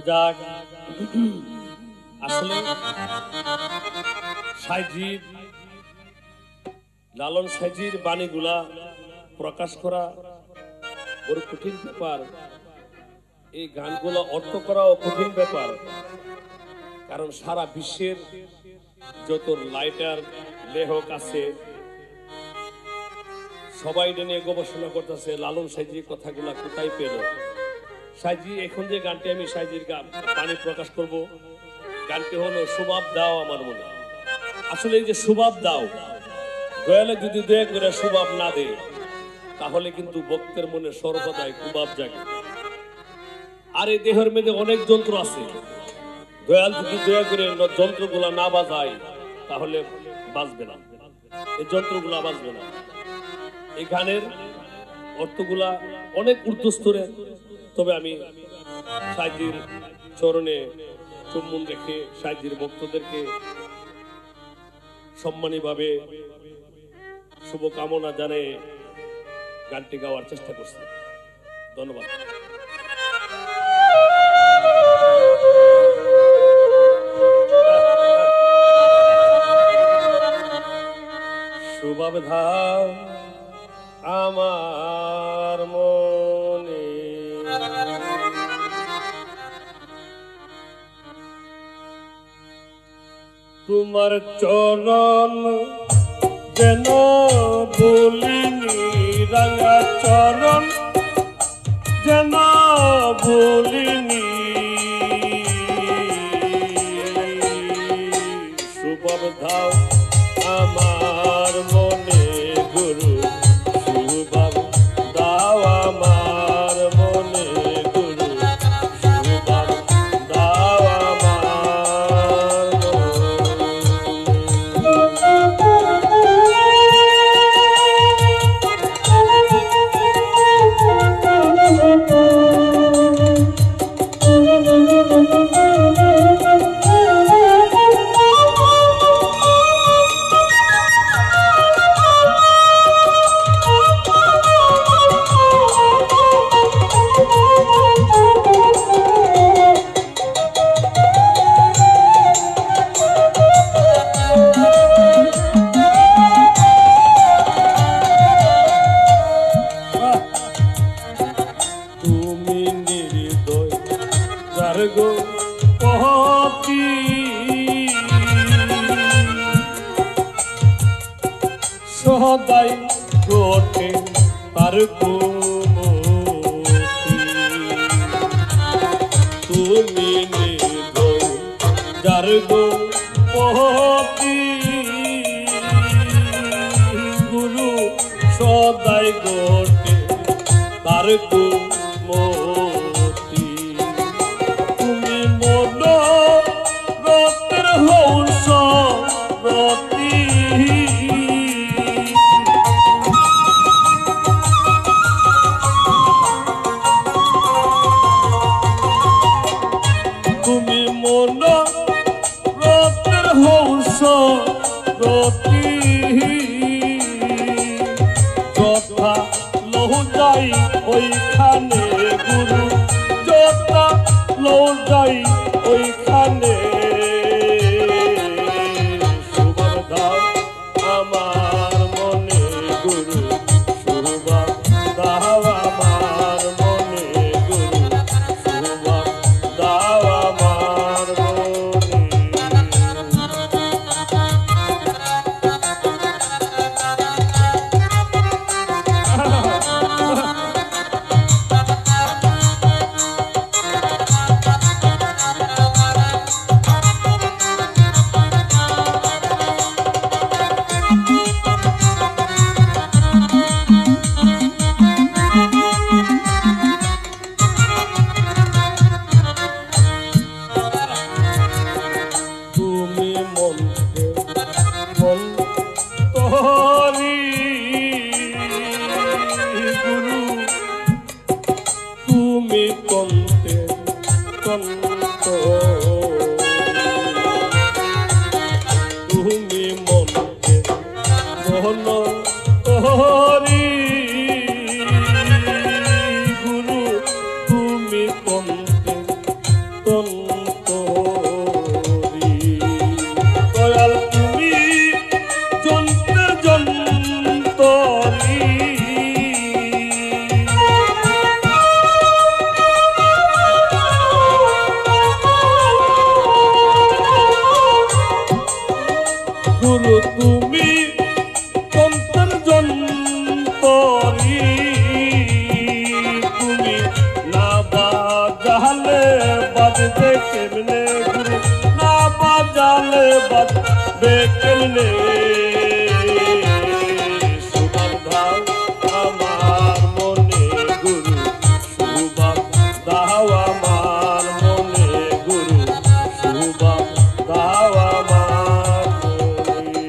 যাক আসলে সাইজির লালন সাইজির বাণীগুলা প্রকাশ করা বড় কঠিন ব্যাপার। এই গানগুলো অর্থ করাও কঠিন ব্যাপার, কারণ সারা বিশ্বের যত লাইটার লেখক আছে সবাই নিয়ে গবেষণা করতেছে লালন সাইজির কথাগুলা কোথায় পেল। সাইজি এখন যে গানটি আমি সাইজির বাণী প্রকাশ করব, গানটি হলো সুবাব দাও আমার মনে। আসলে এই যে সুবাব দাও, দয়ালে যদি দয়া করে সুবাব না দেয় তাহলে কিন্তু ভক্তের মনে সর্বদাই কুবাব জাগে। আর এই দেহের মধ্যে অনেক যন্ত্র আছে, দয়াল যদি দয়া করে যন্ত্রগুলা না বাজায় তাহলে বাজবে না, এই যন্ত্রগুলা বাজবে না। এই গানের অর্থগুলা অনেক ঊর্ধ্বস্তরে, তবে আমি সাইজির চরণে চুম্বন রেখে সাইজির ভক্তদেরকে সম্মানীভাবে শুভকামনা জানিয়ে গানটি গাওয়ার চেষ্টা করছি। ধন্যবাদ। সুবাব ধাও আমার মনে, তোমার চরণ যেন ভুলিনি, রাঙা চরণ যেন ভুলিনি। সুবাব ধাও আমার মনে গুরু, সুবাব দাও আমার মনে গুরু, সুবাব দাও আমার সদাই গোটে তার কুমতি, তুমি নির্দয় যার গো পতি, গুরু সদাই গোটে তার কুমতি। তুমি মন রতের হৌস রতি, তুমি মন রতের হৌস রতি, যথা লহু যাই ওইখানে গুরু, যথা লহু যাই ওইখানে। সুবাব দাও আমার মনে গুরু, সুবাব দাও আমার মনে গুরু, সুবাব দাও আমার মনে। তুমি মন্ত্রে মন্তরি গুরু, তুমি কন্তে কন্ত, তুমি মন্ত্রে মন হরি গুরু, তুমি কন্তে বাজবে কেমনে গুরু না বাজালে বাজবে কেমনে সুবাব দাও আমার মনে গুরু সুবাব দাও আমার মনে গুরু সুবাব দাও আমার মনে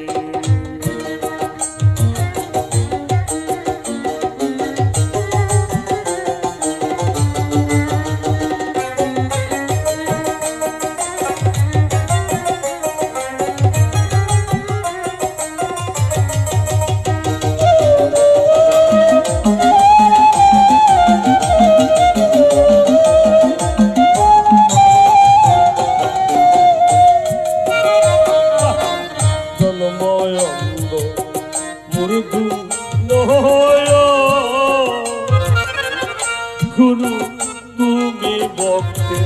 গুরু তুমি ভক্তে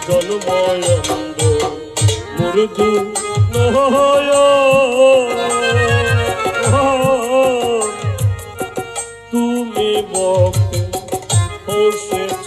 জন্ময়ন্দ মৃদু নয় তুমি ভক্তে বসেছ